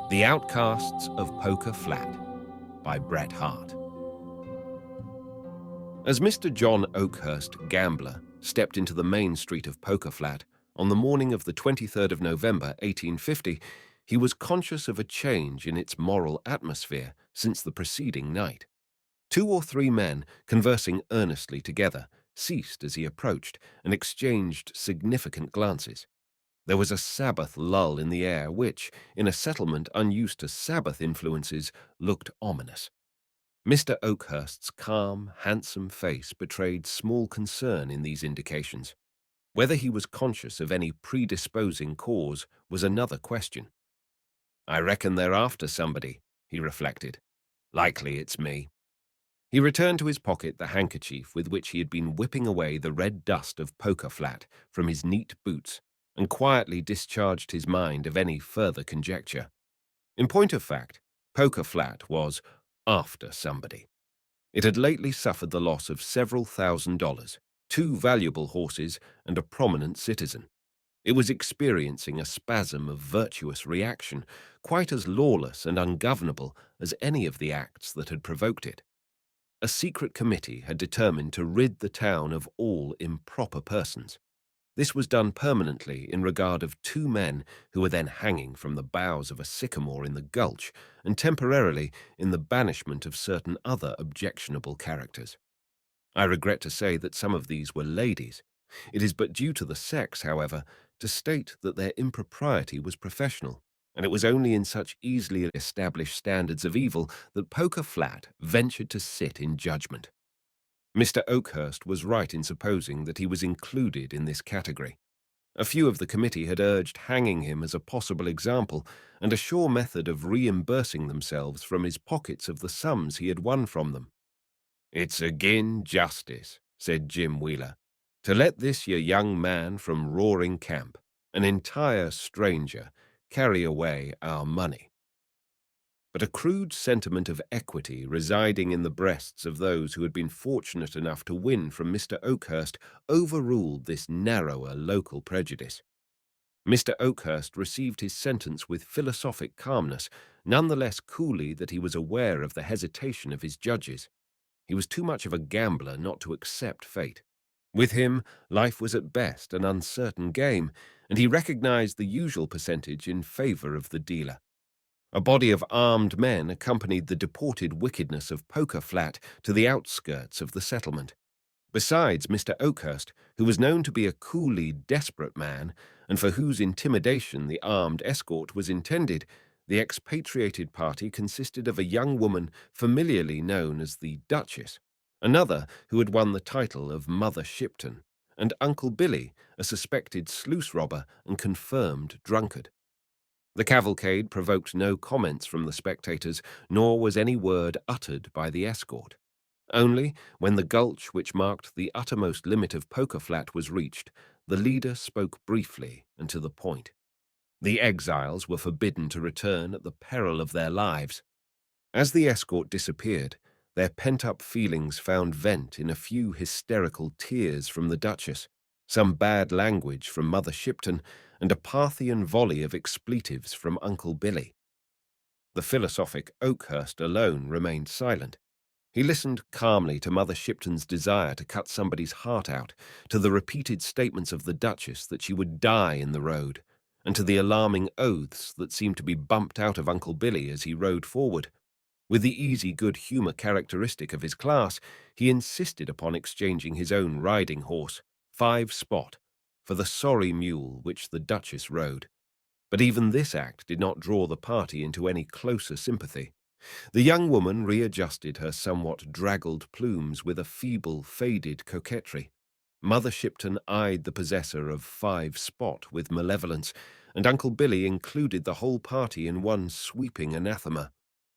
The Outcasts of Poker Flat by Bret Harte. As Mr. John Oakhurst, gambler, stepped into the main street of Poker Flat on the morning of the 23rd of November, 1850, he was conscious of a change in its moral atmosphere since the preceding night. 2 or 3 men, conversing earnestly together, ceased as he approached and exchanged significant glances. There was a Sabbath lull in the air which, in a settlement unused to Sabbath influences, looked ominous. Mr. Oakhurst's calm, handsome face betrayed small concern in these indications. Whether he was conscious of any predisposing cause was another question. "I reckon they're after somebody," he reflected. "Likely it's me." He returned to his pocket the handkerchief with which he had been whipping away the red dust of Poker Flat from his neat boots, and quietly discharged his mind of any further conjecture. In point of fact, Poker Flat was after somebody. It had lately suffered the loss of several $1,000s, 2 valuable horses, and a prominent citizen. It was experiencing a spasm of virtuous reaction, quite as lawless and ungovernable as any of the acts that had provoked it. A secret committee had determined to rid the town of all improper persons. This was done permanently in regard of 2 men who were then hanging from the boughs of a sycamore in the gulch, and temporarily in the banishment of certain other objectionable characters. I regret to say that some of these were ladies. It is but due to the sex, however, to state that their impropriety was professional, and it was only in such easily established standards of evil that Poker Flat ventured to sit in judgment. Mr. Oakhurst was right in supposing that he was included in this category. A few of the committee had urged hanging him as a possible example and a sure method of reimbursing themselves from his pockets of the sums he had won from them. "It's agin justice," said Jim Wheeler, "to let this your young man from Roaring Camp, an entire stranger, carry away our money." But a crude sentiment of equity residing in the breasts of those who had been fortunate enough to win from Mr. Oakhurst overruled this narrower local prejudice. Mr. Oakhurst received his sentence with philosophic calmness, none the less coolly that he was aware of the hesitation of his judges. He was too much of a gambler not to accept fate. With him, life was at best an uncertain game, and he recognized the usual percentage in favor of the dealer. A body of armed men accompanied the deported wickedness of Poker Flat to the outskirts of the settlement. Besides Mr. Oakhurst, who was known to be a coolly desperate man, and for whose intimidation the armed escort was intended, the expatriated party consisted of a young woman familiarly known as the Duchess, another who had won the title of Mother Shipton, and Uncle Billy, a suspected sluice robber and confirmed drunkard. The cavalcade provoked no comments from the spectators, nor was any word uttered by the escort. Only, when the gulch which marked the uttermost limit of Poker Flat was reached, the leader spoke briefly and to the point. The exiles were forbidden to return at the peril of their lives. As the escort disappeared, their pent-up feelings found vent in a few hysterical tears from the Duchess, some bad language from Mother Shipton, and a Parthian volley of expletives from Uncle Billy. The philosophic Oakhurst alone remained silent. He listened calmly to Mother Shipton's desire to cut somebody's heart out, to the repeated statements of the Duchess that she would die in the road, and to the alarming oaths that seemed to be bumped out of Uncle Billy as he rode forward. With the easy good humor characteristic of his class, he insisted upon exchanging his own riding horse, 5 Spot, for the sorry mule which the Duchess rode. But even this act did not draw the party into any closer sympathy. The young woman readjusted her somewhat draggled plumes with a feeble, faded coquetry. Mother Shipton eyed the possessor of 5 Spot with malevolence, and Uncle Billy included the whole party in one sweeping anathema.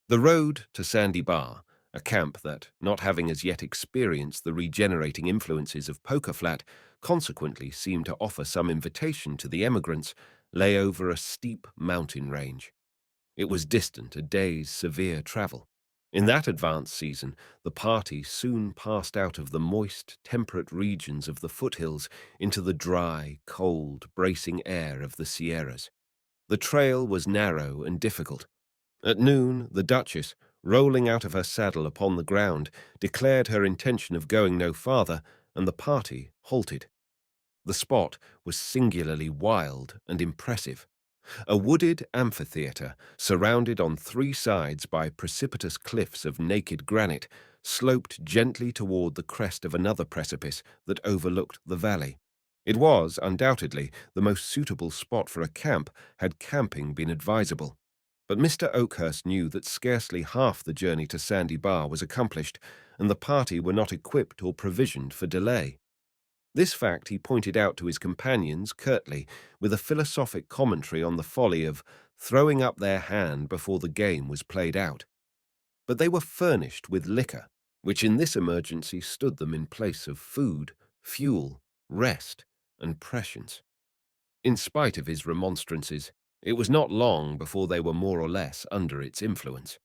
The road to Sandy Bar, a camp that, not having as yet experienced the regenerating influences of Poker Flat, consequently seemed to offer some invitation to the emigrants, lay over a steep mountain range. It was distant a day's severe travel. In that advanced season, the party soon passed out of the moist, temperate regions of the foothills into the dry, cold, bracing air of the Sierras. The trail was narrow and difficult, At noon, the Duchess, rolling out of her saddle upon the ground, declared her intention of going no farther, and the party halted. The spot was singularly wild and impressive. A wooded amphitheatre, surrounded on three sides by precipitous cliffs of naked granite, sloped gently toward the crest of another precipice that overlooked the valley. It was, undoubtedly, the most suitable spot for a camp had camping been advisable. But Mr. Oakhurst knew that scarcely half the journey to Sandy Bar was accomplished, and the party were not equipped or provisioned for delay. This fact he pointed out to his companions curtly, with a philosophic commentary on the folly of throwing up their hand before the game was played out. But they were furnished with liquor, which in this emergency stood them in place of food, fuel, rest, and prescience. In spite of his remonstrances, it was not long before they were more or less under its influence.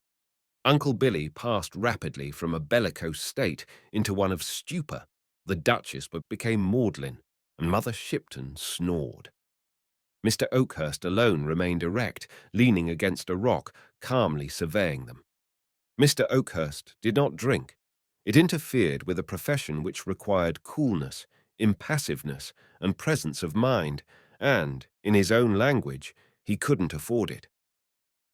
Uncle Billy passed rapidly from a bellicose state into one of stupor. The Duchess became maudlin, and Mother Shipton snored. Mr. Oakhurst alone remained erect, leaning against a rock, calmly surveying them. Mr. Oakhurst did not drink. It interfered with a profession which required coolness, impassiveness, and presence of mind, and, in his own language, he couldn't afford it.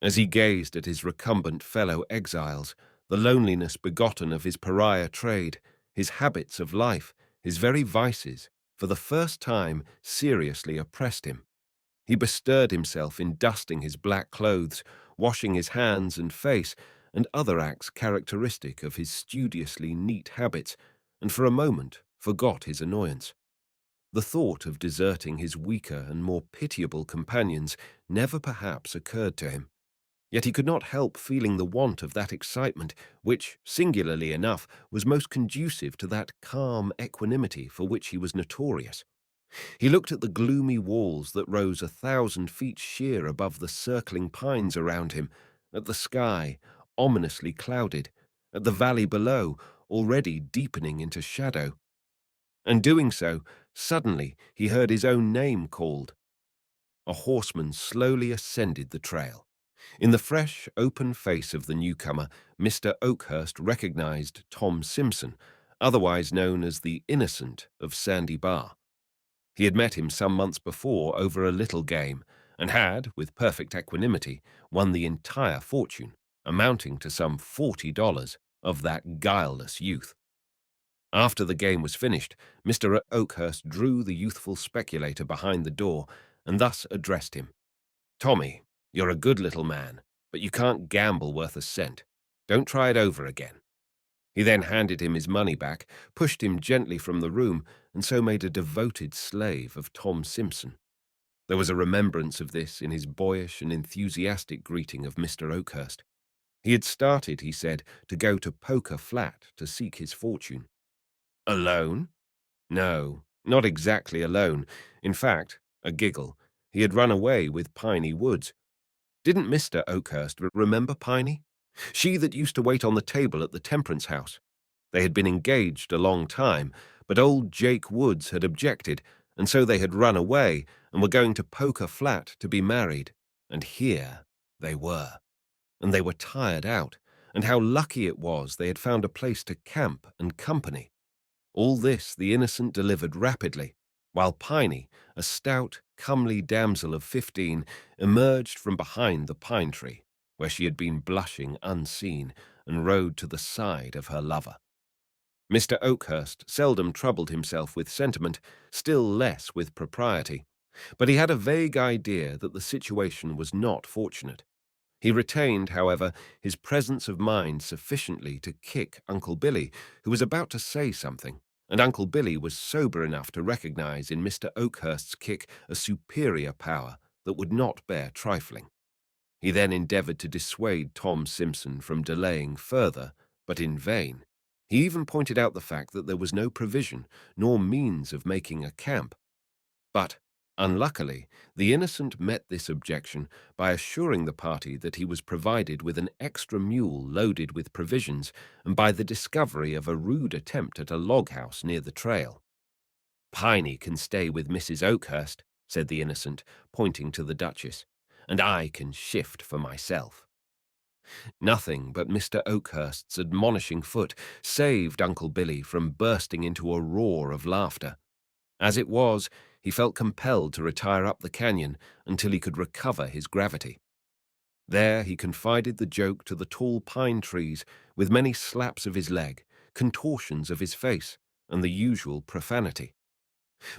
As he gazed at his recumbent fellow exiles, the loneliness begotten of his pariah trade, his habits of life, his very vices, for the first time seriously oppressed him. He bestirred himself in dusting his black clothes, washing his hands and face, and other acts characteristic of his studiously neat habits, and for a moment forgot his annoyance. The thought of deserting his weaker and more pitiable companions never perhaps occurred to him. Yet he could not help feeling the want of that excitement which, singularly enough, was most conducive to that calm equanimity for which he was notorious. He looked at the gloomy walls that rose 1,000 feet sheer above the circling pines around him, at the sky, ominously clouded, at the valley below, already deepening into shadow. And doing so, suddenly he heard his own name called. A horseman slowly ascended the trail. In the fresh, open face of the newcomer, Mr. Oakhurst recognized Tom Simpson, otherwise known as the Innocent of Sandy Bar. He had met him some months before over a little game, and had, with perfect equanimity, won the entire fortune, amounting to some $40, of that guileless youth. After the game was finished, Mr. Oakhurst drew the youthful speculator behind the door, and thus addressed him. "Tommy, you're a good little man, but you can't gamble worth a cent. Don't try it over again." He then handed him his money back, pushed him gently from the room, and so made a devoted slave of Tom Simpson. There was a remembrance of this in his boyish and enthusiastic greeting of Mr. Oakhurst. He had started, he said, to go to Poker Flat to seek his fortune. Alone? No, not exactly alone. In fact, a giggle, he had run away with Piney Woods. Didn't Mr. Oakhurst remember Piney? She that used to wait on the table at the Temperance House. They had been engaged a long time, but old Jake Woods had objected, and so they had run away and were going to Poker Flat to be married. And here they were. And they were tired out, and how lucky it was they had found a place to camp and company. All this the Innocent delivered rapidly, while Piney, a stout, comely damsel of 15, emerged from behind the pine tree, where she had been blushing unseen, and rode to the side of her lover. Mr. Oakhurst seldom troubled himself with sentiment, still less with propriety, but he had a vague idea that the situation was not fortunate. He retained, however, his presence of mind sufficiently to kick Uncle Billy, who was about to say something, and Uncle Billy was sober enough to recognize in Mr. Oakhurst's kick a superior power that would not bear trifling. He then endeavored to dissuade Tom Simpson from delaying further, but in vain. He even pointed out the fact that there was no provision, nor means of making a camp. But, unluckily, the Innocent met this objection by assuring the party that he was provided with an extra mule loaded with provisions, and by the discovery of a rude attempt at a log house near the trail. "Piney can stay with Mrs. Oakhurst," said the Innocent, pointing to the Duchess, "and I can shift for myself." Nothing but Mr. Oakhurst's admonishing foot saved Uncle Billy from bursting into a roar of laughter. As it was, he felt compelled to retire up the canyon until he could recover his gravity. There he confided the joke to the tall pine trees with many slaps of his leg, contortions of his face, and the usual profanity.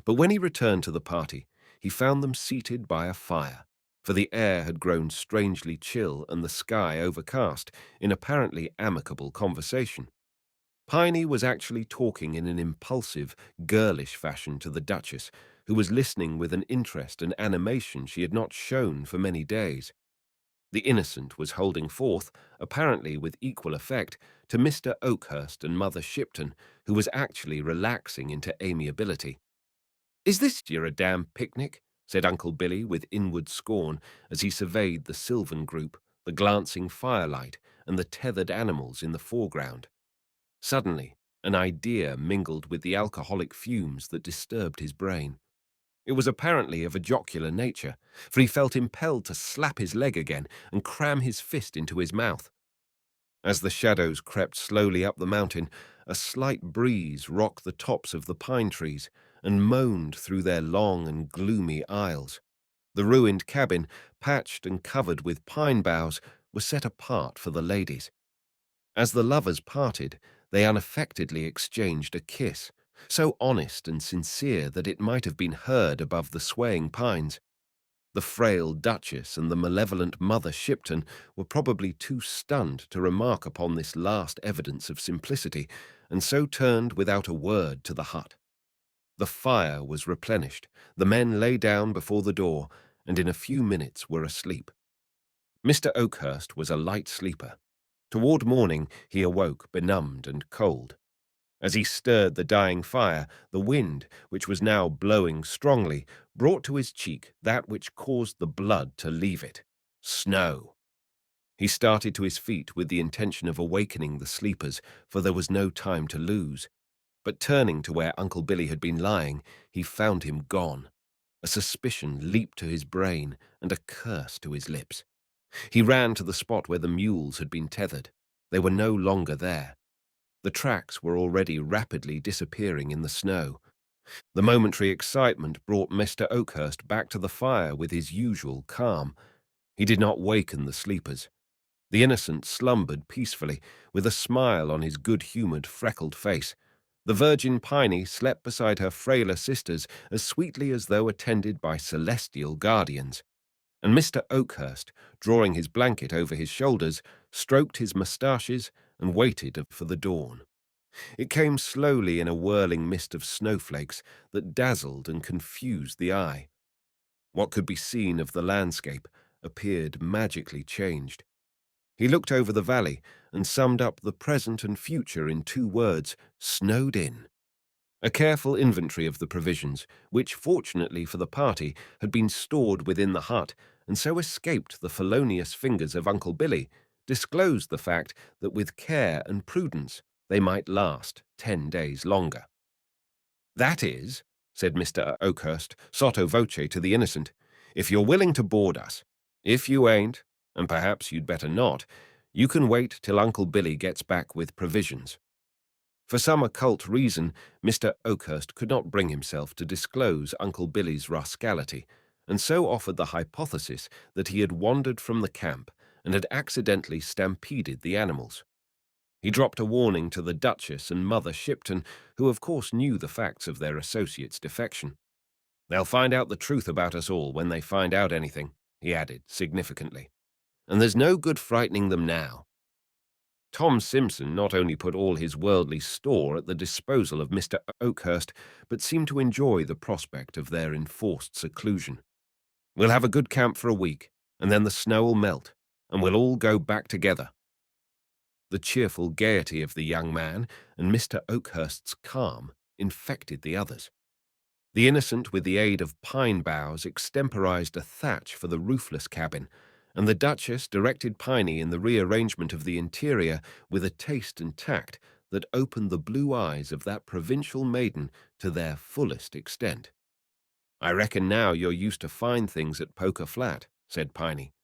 But when he returned to the party, he found them seated by a fire, for the air had grown strangely chill and the sky overcast, in apparently amicable conversation. Piney was actually talking in an impulsive, girlish fashion to the Duchess, who was listening with an interest and animation she had not shown for many days. The innocent was holding forth, apparently with equal effect, to Mr. Oakhurst and Mother Shipton, who was actually relaxing into amiability. "Is this year a damn picnic?" said Uncle Billy with inward scorn as he surveyed the sylvan group, the glancing firelight, and the tethered animals in the foreground. Suddenly, an idea mingled with the alcoholic fumes that disturbed his brain. It was apparently of a jocular nature, for he felt impelled to slap his leg again and cram his fist into his mouth. As the shadows crept slowly up the mountain, a slight breeze rocked the tops of the pine trees and moaned through their long and gloomy aisles. The ruined cabin, patched and covered with pine boughs, was set apart for the ladies. As the lovers parted, they unaffectedly exchanged a kiss, so honest and sincere that it might have been heard above the swaying pines. The frail Duchess and the malevolent Mother Shipton were probably too stunned to remark upon this last evidence of simplicity, and so turned without a word to the hut. The fire was replenished, the men lay down before the door, and in a few minutes were asleep. Mr. Oakhurst was a light sleeper. Toward morning he awoke benumbed and cold. As he stirred the dying fire, the wind, which was now blowing strongly, brought to his cheek that which caused the blood to leave it: snow. He started to his feet with the intention of awakening the sleepers, for there was no time to lose. But turning to where Uncle Billy had been lying, he found him gone. A suspicion leaped to his brain and a curse to his lips. He ran to the spot where the mules had been tethered. They were no longer there. The tracks were already rapidly disappearing in the snow. The momentary excitement brought Mr. Oakhurst back to the fire with his usual calm. He did not waken the sleepers. The innocent slumbered peacefully, with a smile on his good-humored, freckled face. The Virgin Piney slept beside her frailer sisters as sweetly as though attended by celestial guardians. And Mr. Oakhurst, drawing his blanket over his shoulders, stroked his moustaches and waited for the dawn. It came slowly in a whirling mist of snowflakes that dazzled and confused the eye. What could be seen of the landscape appeared magically changed. He looked over the valley and summed up the present and future in 2 words: snowed in. A careful inventory of the provisions, which, fortunately for the party, had been stored within the hut and so escaped the felonious fingers of Uncle Billy, disclosed the fact that with care and prudence they might last 10 days longer. "That is," said Mr. Oakhurst, sotto voce to the innocent, "if you're willing to board us. If you ain't, and perhaps you'd better not, you can wait till Uncle Billy gets back with provisions." For some occult reason, Mr. Oakhurst could not bring himself to disclose Uncle Billy's rascality, and so offered the hypothesis that he had wandered from the camp and had accidentally stampeded the animals. He dropped a warning to the Duchess and Mother Shipton, who of course knew the facts of their associate's defection. "They'll find out the truth about us all when they find out anything," he added significantly. "And there's no good frightening them now." Tom Simpson not only put all his worldly store at the disposal of Mr. Oakhurst, but seemed to enjoy the prospect of their enforced seclusion. "We'll have a good camp for a week, and then the snow'll melt, and we'll all go back together." The cheerful gaiety of the young man and Mr. Oakhurst's calm infected the others. The innocent, with the aid of pine boughs, extemporized a thatch for the roofless cabin, and the Duchess directed Piney in the rearrangement of the interior with a taste and tact that opened the blue eyes of that provincial maiden to their fullest extent. "I reckon now you're used to fine things at Poker Flat," said Piney.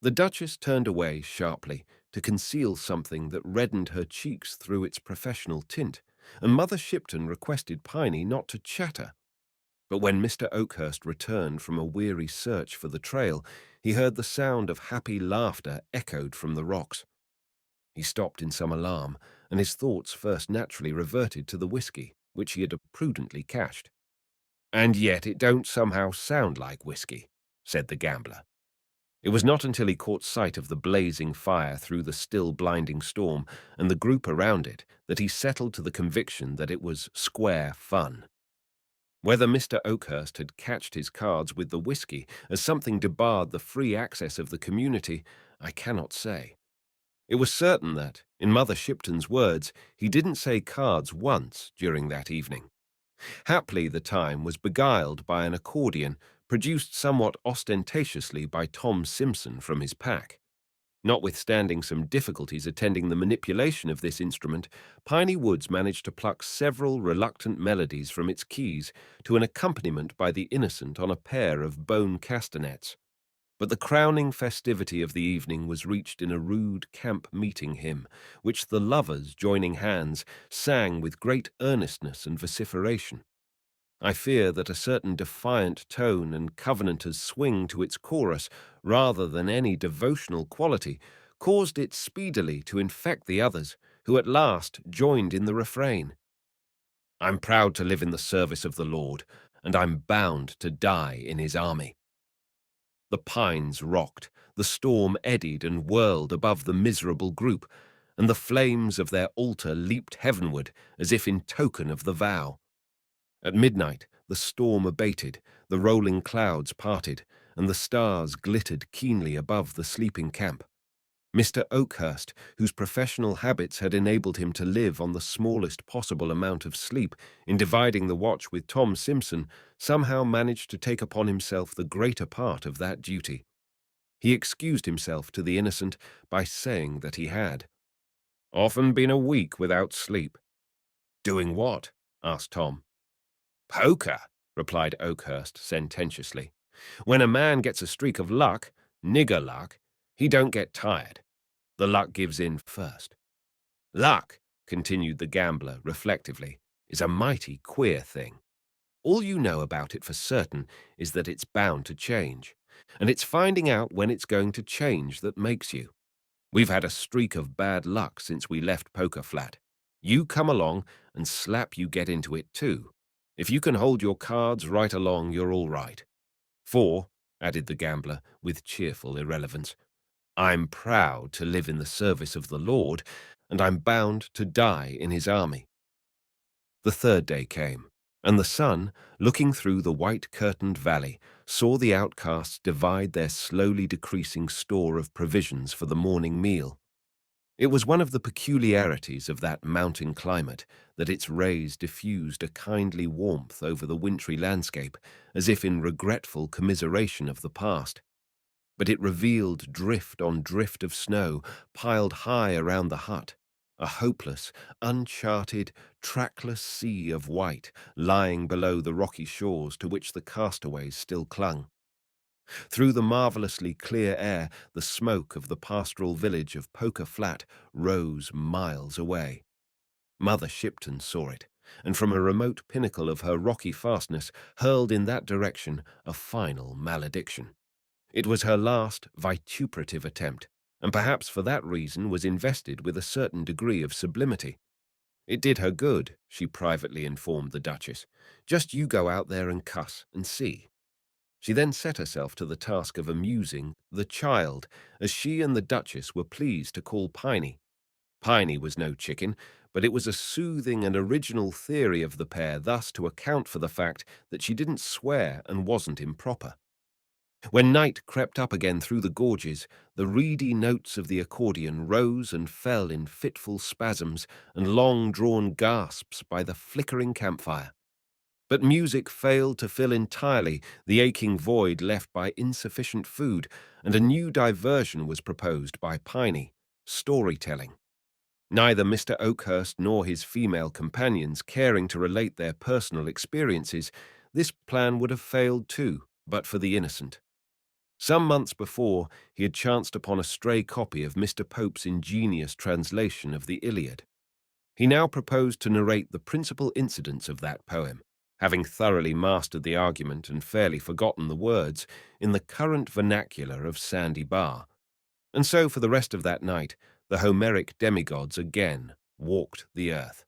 The Duchess turned away sharply to conceal something that reddened her cheeks through its professional tint, and Mother Shipton requested Piney not to chatter. But when Mr. Oakhurst returned from a weary search for the trail, he heard the sound of happy laughter echoed from the rocks. He stopped in some alarm, and his thoughts first naturally reverted to the whiskey, which he had prudently cached. "And yet it don't somehow sound like whiskey," said the gambler. It was not until he caught sight of the blazing fire through the still blinding storm and the group around it that he settled to the conviction that it was square fun. Whether Mr. Oakhurst had catched his cards with the whiskey as something debarred the free access of the community, I cannot say. It was certain that, in Mother Shipton's words, he didn't say cards once during that evening. Haply the time was beguiled by an accordion produced somewhat ostentatiously by Tom Simpson from his pack. Notwithstanding some difficulties attending the manipulation of this instrument, Piney Woods managed to pluck several reluctant melodies from its keys to an accompaniment by the innocent on a pair of bone castanets. But the crowning festivity of the evening was reached in a rude camp meeting hymn, which the lovers, joining hands, sang with great earnestness and vociferation. I fear that a certain defiant tone and Covenanter's swing to its chorus, rather than any devotional quality, caused it speedily to infect the others, who at last joined in the refrain. "I'm proud to live in the service of the Lord, and I'm bound to die in his army." The pines rocked, the storm eddied and whirled above the miserable group, and the flames of their altar leaped heavenward as if in token of the vow. At midnight, the storm abated, the rolling clouds parted, and the stars glittered keenly above the sleeping camp. Mr. Oakhurst, whose professional habits had enabled him to live on the smallest possible amount of sleep in dividing the watch with Tom Simpson, somehow managed to take upon himself the greater part of that duty. He excused himself to the innocent by saying that he had often been a week without sleep. "Doing what?" asked Tom. "Poker," replied Oakhurst sententiously. "When a man gets a streak of luck, nigger luck, he don't get tired. The luck gives in first. Luck," continued the gambler reflectively, "is a mighty queer thing. All you know about it for certain is that it's bound to change, and it's finding out when it's going to change that makes you. We've had a streak of bad luck since we left Poker Flat. You come along, and slap you get into it too. If you can hold your cards right along, you're all right. For," added the gambler with cheerful irrelevance, "I'm proud to live in the service of the Lord, and I'm bound to die in his army." The third day came, and the sun, looking through the white-curtained valley, saw the outcasts divide their slowly decreasing store of provisions for the morning meal. It was one of the peculiarities of that mountain climate that its rays diffused a kindly warmth over the wintry landscape, as if in regretful commiseration of the past. But it revealed drift on drift of snow piled high around the hut, a hopeless, uncharted, trackless sea of white lying below the rocky shores to which the castaways still clung. Through the marvelously clear air, the smoke of the pastoral village of Poker Flat rose miles away. Mother Shipton saw it, and from a remote pinnacle of her rocky fastness hurled in that direction a final malediction. It was her last vituperative attempt, and perhaps for that reason was invested with a certain degree of sublimity. It did her good, she privately informed the Duchess. "Just you go out there and cuss and see." She then set herself to the task of amusing the child, as she and the Duchess were pleased to call Piney. Piney was no chicken, but it was a soothing and original theory of the pair thus to account for the fact that she didn't swear and wasn't improper. When night crept up again through the gorges, the reedy notes of the accordion rose and fell in fitful spasms and long-drawn gasps by the flickering campfire. But music failed to fill entirely the aching void left by insufficient food, and a new diversion was proposed by Piney, storytelling. Neither Mr. Oakhurst nor his female companions caring to relate their personal experiences, this plan would have failed too, but for the innocent. Some months before, he had chanced upon a stray copy of Mr. Pope's ingenious translation of the Iliad. He now proposed to narrate the principal incidents of that poem, having thoroughly mastered the argument and fairly forgotten the words, in the current vernacular of Sandy Bar. And so for the rest of that night, the Homeric demigods again walked the earth.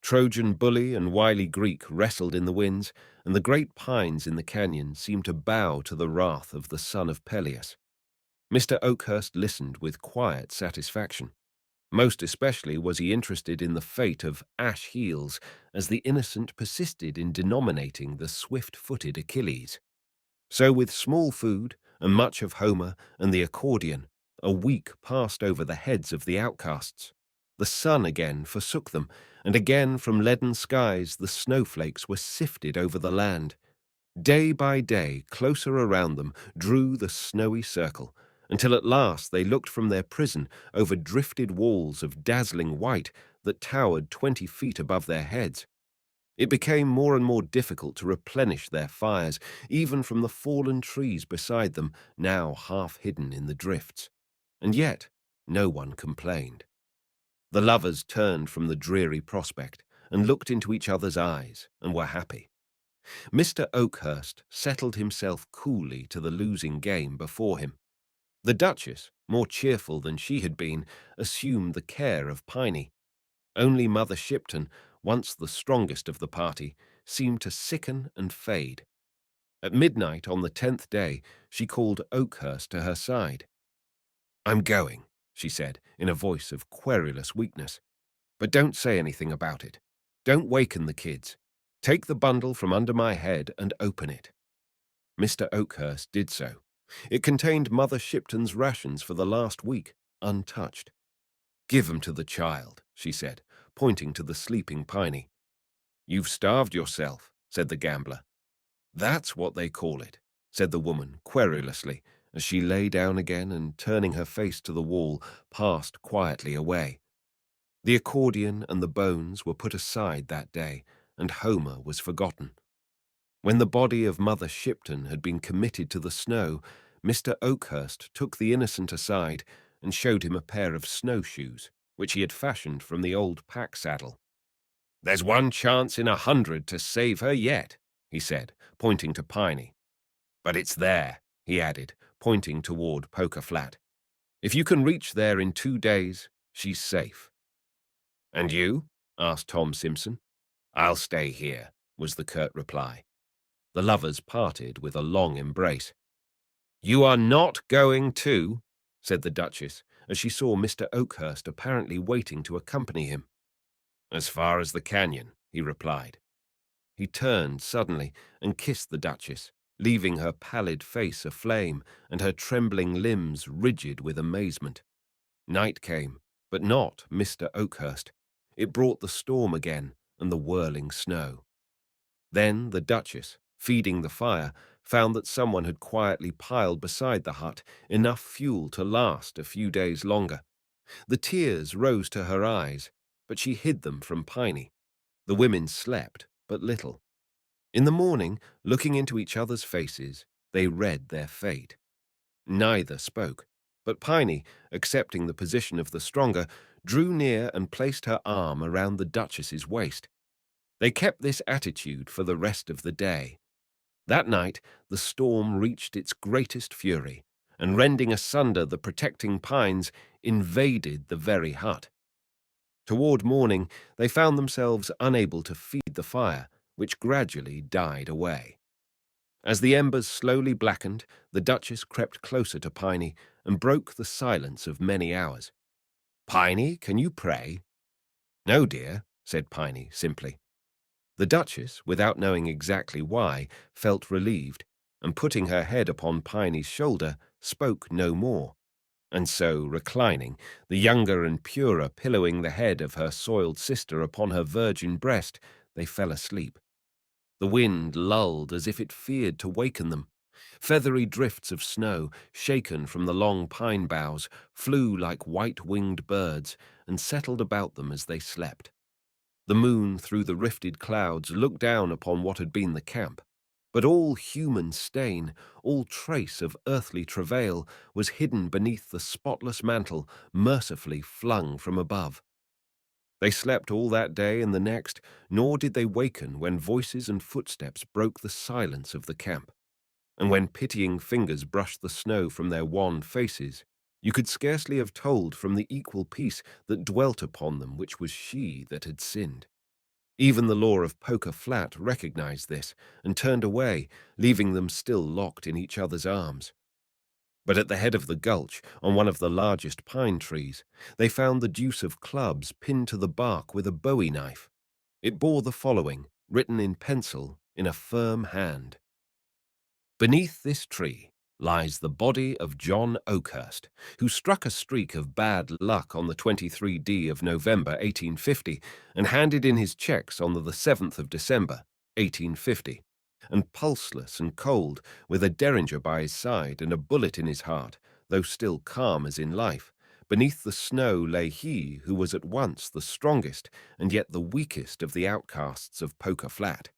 Trojan bully and wily Greek wrestled in the winds, and the great pines in the canyon seemed to bow to the wrath of the son of Peleus. Mr. Oakhurst listened with quiet satisfaction. Most especially was he interested in the fate of Ash Heels, as the innocent persisted in denominating the swift-footed Achilles. So with small food and much of Homer and the accordion, a week passed over the heads of the outcasts. The sun again forsook them, and again from leaden skies the snowflakes were sifted over the land. Day by day, closer around them, drew the snowy circle, until at last they looked from their prison over drifted walls of dazzling white that towered 20 feet above their heads. It became more and more difficult to replenish their fires, even from the fallen trees beside them, now half hidden in the drifts. And yet no one complained. The lovers turned from the dreary prospect and looked into each other's eyes and were happy. Mr. Oakhurst settled himself coolly to the losing game before him. The Duchess, more cheerful than she had been, assumed the care of Piney. Only Mother Shipton, once the strongest of the party, seemed to sicken and fade. At midnight on the 10th day, she called Oakhurst to her side. "I'm going," she said, in a voice of querulous weakness. "But don't say anything about it. Don't waken the kids. Take the bundle from under my head and open it." Mr. Oakhurst did so. It contained Mother Shipton's rations for the last week, untouched. "Give 'em to the child," she said, pointing to the sleeping Piney. "You've starved yourself," said the gambler. "That's what they call it," said the woman querulously, as she lay down again and, turning her face to the wall, passed quietly away. The accordion and the bones were put aside that day, and Homer was forgotten. When the body of Mother Shipton had been committed to the snow, Mr. Oakhurst took the innocent aside and showed him a pair of snowshoes, which he had fashioned from the old pack saddle. "There's one chance in 100 to save her yet," he said, pointing to Piney. "But it's there," he added, pointing toward Poker Flat. "If you can reach there in 2 days, she's safe." "And you?" asked Tom Simpson. "I'll stay here," was the curt reply. The lovers parted with a long embrace. "You are not going too," said the Duchess, as she saw Mr. Oakhurst apparently waiting to accompany him. "As far as the canyon," he replied. He turned suddenly and kissed the Duchess, leaving her pallid face aflame and her trembling limbs rigid with amazement. Night came, but not Mr. Oakhurst. It brought the storm again and the whirling snow. Then the Duchess, feeding the fire, found that someone had quietly piled beside the hut enough fuel to last a few days longer. The tears rose to her eyes, but she hid them from Piney. The women slept but little. In the morning, looking into each other's faces, they read their fate. Neither spoke, but Piney, accepting the position of the stronger, drew near and placed her arm around the Duchess's waist. They kept this attitude for the rest of the day. That night, the storm reached its greatest fury, and rending asunder the protecting pines, invaded the very hut. Toward morning, they found themselves unable to feed the fire, which gradually died away. As the embers slowly blackened, the Duchess crept closer to Piney and broke the silence of many hours. "Piney, can you pray?" "No, dear," said Piney simply. The Duchess, without knowing exactly why, felt relieved, and putting her head upon Piney's shoulder, spoke no more. And so, reclining, the younger and purer pillowing the head of her soiled sister upon her virgin breast, they fell asleep. The wind lulled as if it feared to waken them. Feathery drifts of snow, shaken from the long pine boughs, flew like white-winged birds and settled about them as they slept. The moon, through the rifted clouds, looked down upon what had been the camp. But all human stain, all trace of earthly travail was hidden beneath the spotless mantle mercifully flung from above. They slept all that day and the next, nor did they waken when voices and footsteps broke the silence of the camp. And when pitying fingers brushed the snow from their wan faces, you could scarcely have told from the equal peace that dwelt upon them which was she that had sinned. Even the law of Poker Flat recognized this and turned away, leaving them still locked in each other's arms. But at the head of the gulch, on one of the largest pine trees, they found the deuce of clubs pinned to the bark with a bowie knife. It bore the following, written in pencil, in a firm hand. Beneath this tree lies the body of John Oakhurst, who struck a streak of bad luck on the 23d of November 1850 and handed in his checks on the 7th of December 1850. And pulseless and cold, with a derringer by his side and a bullet in his heart, though still calm as in life, beneath the snow lay he who was at once the strongest and yet the weakest of the outcasts of Poker Flat.